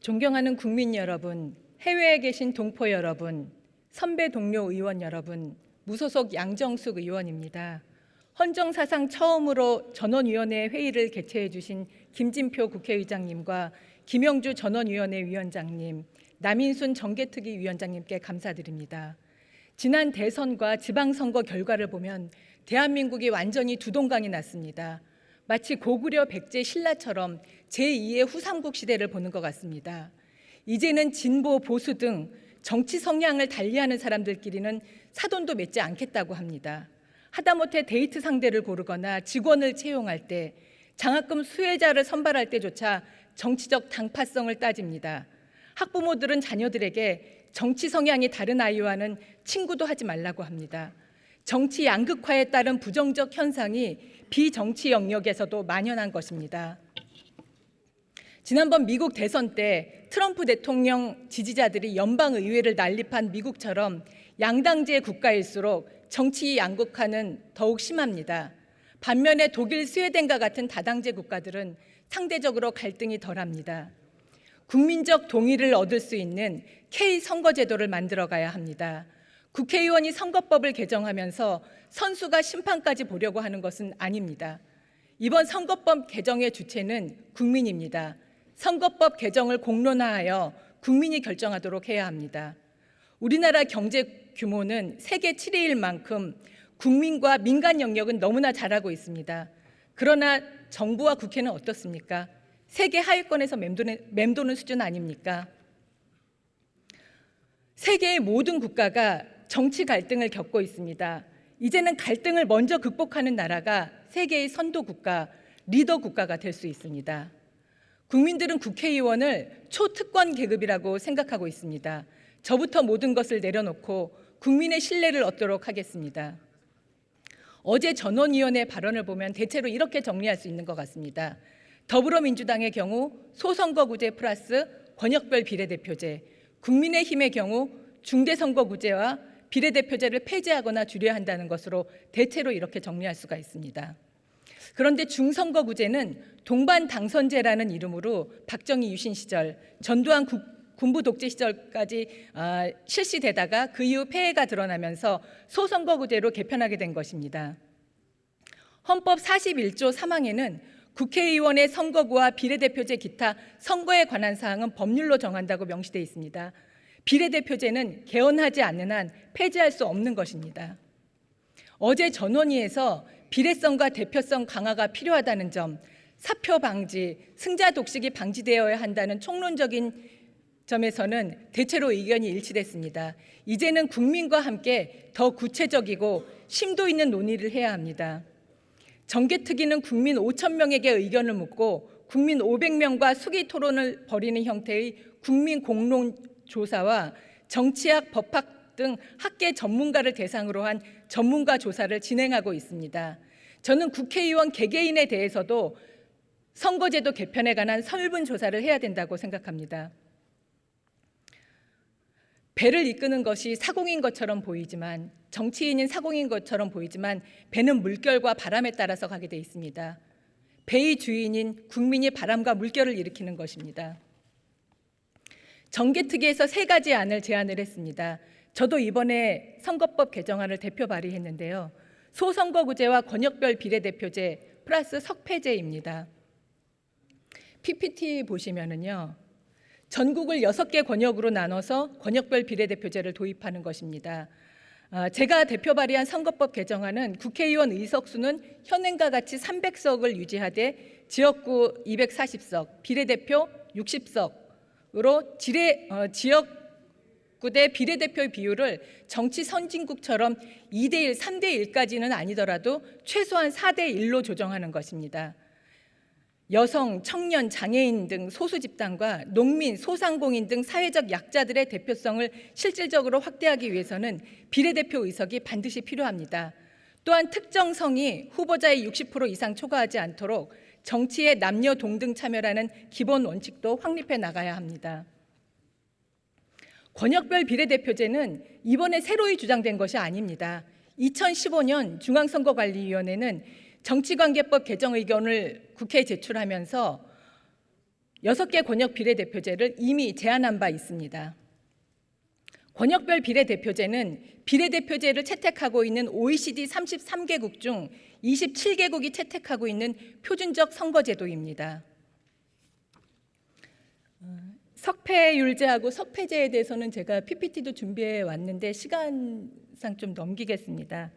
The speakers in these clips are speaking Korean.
존경하는 국민 여러분, 해외에 계신 동포 여러분, 선배 동료 의원 여러분, 무소속 양정숙 의원입니다. 헌정사상 처음으로 전원위원회 회의를 개최해 주신 김진표 국회의장님과 김영주 전원위원회 위원장님, 남인순 정개특위 위원장님께 감사드립니다. 지난 대선과 지방선거 결과를 보면 대한민국이 완전히 두 동강이 났습니다. 마치 고구려 백제 신라처럼 제2의 후삼국 시대를 보는 것 같습니다. 이제는 진보, 보수 등 정치 성향을 달리하는 사람들끼리는 사돈도 맺지 않겠다고 합니다. 하다못해 데이트 상대를 고르거나 직원을 채용할 때, 장학금 수혜자를 선발할 때조차 정치적 당파성을 따집니다. 학부모들은 자녀들에게 정치 성향이 다른 아이와는 친구도 하지 말라고 합니다. 정치 양극화에 따른 부정적 현상이 비정치 영역에서도 만연한 것입니다. 지난번 미국 대선 때 트럼프 대통령 지지자들이 연방의회를 난립한 미국처럼 양당제 국가일수록 정치 양극화는 더욱 심합니다. 반면에 독일, 스웨덴과 같은 다당제 국가들은 상대적으로 갈등이 덜합니다. 국민적 동의를 얻을 수 있는 K선거제도를 만들어가야 합니다. 국회의원이 선거법을 개정하면서 선수가 심판까지 보려고 하는 것은 아닙니다. 이번 선거법 개정의 주체는 국민입니다. 선거법 개정을 공론화하여 국민이 결정하도록 해야 합니다. 우리나라 경제 규모는 세계 7위일 만큼 국민과 민간 영역은 너무나 잘하고 있습니다. 그러나 정부와 국회는 어떻습니까? 세계 하위권에서 맴도는 수준 아닙니까? 세계의 모든 국가가 정치 갈등을 겪고 있습니다. 이제는 갈등을 먼저 극복하는 나라가 세계의 선도 국가, 리더 국가가 될 수 있습니다. 국민들은 국회의원을 초특권 계급이라고 생각하고 있습니다. 저부터 모든 것을 내려놓고 국민의 신뢰를 얻도록 하겠습니다. 어제 전원위원회 발언을 보면 대체로 이렇게 정리할 수 있는 것 같습니다. 더불어민주당의 경우 소선거구제 플러스 권역별 비례대표제, 국민의힘의 경우 중대선거구제와 비례대표제를 폐지하거나 줄여야 한다는 것으로 대체로 이렇게 정리할 수가 있습니다. 그런데 중선거구제는 동반 당선제라는 이름으로 박정희 유신 시절, 전두환 군부 독재 시절까지 실시되다가 그 이후 폐해가 드러나면서 소선거구제로 개편하게 된 것입니다. 헌법 41조 3항에는 국회의원의 선거구와 비례대표제 기타 선거에 관한 사항은 법률로 정한다고 명시되어 있습니다. 비례대표제는 개헌하지 않는 한 폐지할 수 없는 것입니다. 어제 전원위에서 비례성과 대표성 강화가 필요하다는 점, 사표 방지, 승자 독식이 방지되어야 한다는 총론적인 점에서는 대체로 의견이 일치됐습니다. 이제는 국민과 함께 더 구체적이고 심도 있는 논의를 해야 합니다. 정개특위는 국민 5천 명에게 의견을 묻고 국민 500명과 수기 토론을 벌이는 형태의 국민 공론 조사와 정치학, 법학 등 학계 전문가를 대상으로 한 전문가 조사를 진행하고 있습니다. 저는 국회의원 개개인에 대해서도 선거제도 개편에 관한 설문조사를 해야 된다고 생각합니다. 배를 이끄는 것이 사공인 것처럼 보이지만, 정치인인 사공인 것처럼 보이지만 배는 물결과 바람에 따라서 가게 돼 있습니다. 배의 주인인 국민이 바람과 물결을 일으키는 것입니다. 정개특위에서 3가지 안을 제안을 했습니다. 저도 이번에 선거법 개정안을 대표 발의했는데요. 소선거구제와 권역별 비례대표제 플러스 석패제입니다. PPT 보시면은요, 전국을 6개 권역으로 나눠서 권역별 비례대표제를 도입하는 것입니다. 제가 대표 발의한 선거법 개정안은 국회의원 의석수는 현행과 같이 300석을 유지하되 지역구 240석, 비례대표 60석으로 지역구대 비례대표의 비율을 정치 선진국처럼 2대1, 3대1까지는 아니더라도 최소한 4대1로 조정하는 것입니다. 여성, 청년, 장애인 등 소수 집단과 농민, 소상공인 등 사회적 약자들의 대표성을 실질적으로 확대하기 위해서는 비례대표 의석이 반드시 필요합니다. 또한 특정 성이 후보자의 60% 이상 초과하지 않도록 정치에 남녀 동등 참여라는 기본 원칙도 확립해 나가야 합니다. 권역별 비례대표제는 이번에 새로이 주장된 것이 아닙니다. 2015년 중앙선거관리위원회는 정치관계법 개정 의견을 국회에 제출하면서 6개 권역 비례대표제를 이미 제안한 바 있습니다. 권역별 비례대표제는 비례대표제를 채택하고 있는 OECD 33개국 중 27개국이 채택하고 있는 표준적 선거제도입니다. 석패율제하고 석패제에 대해서는 제가 PPT도 준비해 왔는데 시간상 좀 넘기겠습니다.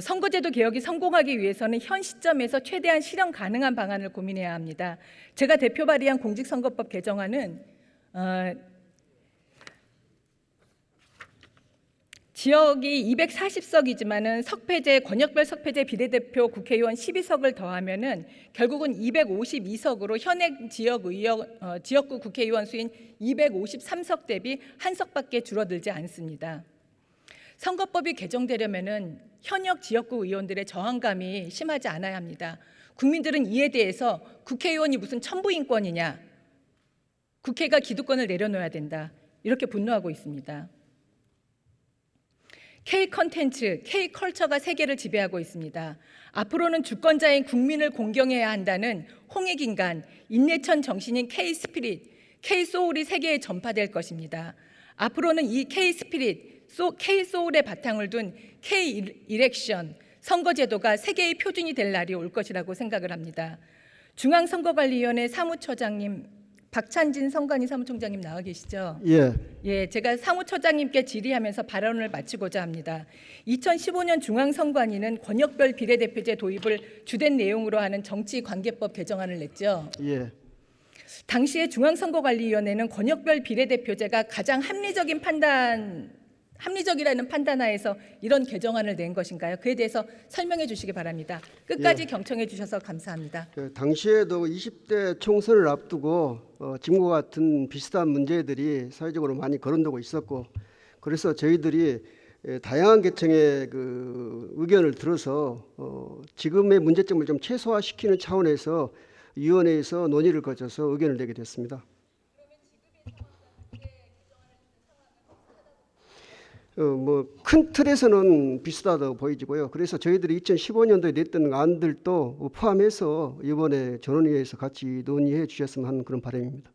선거제도 개혁이 성공하기 위해서는 현 시점에서 최대한 실현 가능한 방안을 고민해야 합니다. 제가 대표 발의한 공직선거법 개정안은 지역이 240석이지만은 석패제 권역별 석패제 비례대표 국회의원 12석을 더하면은 결국은 252석으로 현행 지역구 국회의원 수인 253석 대비 한 석밖에 줄어들지 않습니다. 선거법이 개정되려면은 현역 지역구 의원들의 저항감이 심하지 않아야 합니다. 국민들은 이에 대해서 국회의원이 무슨 천부인권이냐, 국회가 기득권을 내려놓아야 된다, 이렇게 분노하고 있습니다. K-컨텐츠, K-컬처가 세계를 지배하고 있습니다. 앞으로는 주권자인 국민을 공경해야 한다는 홍익인간, 인내천 정신인 K-스피릿, K-소울이 세계에 전파될 것입니다. 앞으로는 이 K-스피릿, K-소울의 바탕을 둔 K-일렉션, 선거제도가 세계의 표준이 될 날이 올 것이라고 생각을 합니다. 중앙선거관리위원회 사무처장님, 박찬진 선관위 사무총장님 나와 계시죠? 예, 제가 사무처장님께 질의하면서 발언을 마치고자 합니다. 2015년 중앙선관위는 권역별 비례대표제 도입을 주된 내용으로 하는 정치관계법 개정안을 냈죠. 예. 당시에 중앙선거관리위원회는 권역별 비례대표제가 가장 합리적이라는 판단하에서 이런 개정안을 낸 것인가요? 그에 대해서 설명해 주시기 바랍니다. 끝까지 경청해 주셔서 감사합니다. 당시에도 20대 총선을 앞두고 지금과 같은 비슷한 문제들이 사회적으로 많이 거론되고 있었고, 그래서 저희들이 다양한 계층의 그 의견을 들어서 지금의 문제점을 좀 최소화시키는 차원에서 위원회에서 논의를 거쳐서 의견을 내게 됐습니다. 큰 틀에서는 비슷하다고 보이지고요. 그래서 저희들이 2015년도에 냈던 안들도 포함해서 이번에 전원위에서 같이 논의해 주셨으면 하는 그런 바람입니다.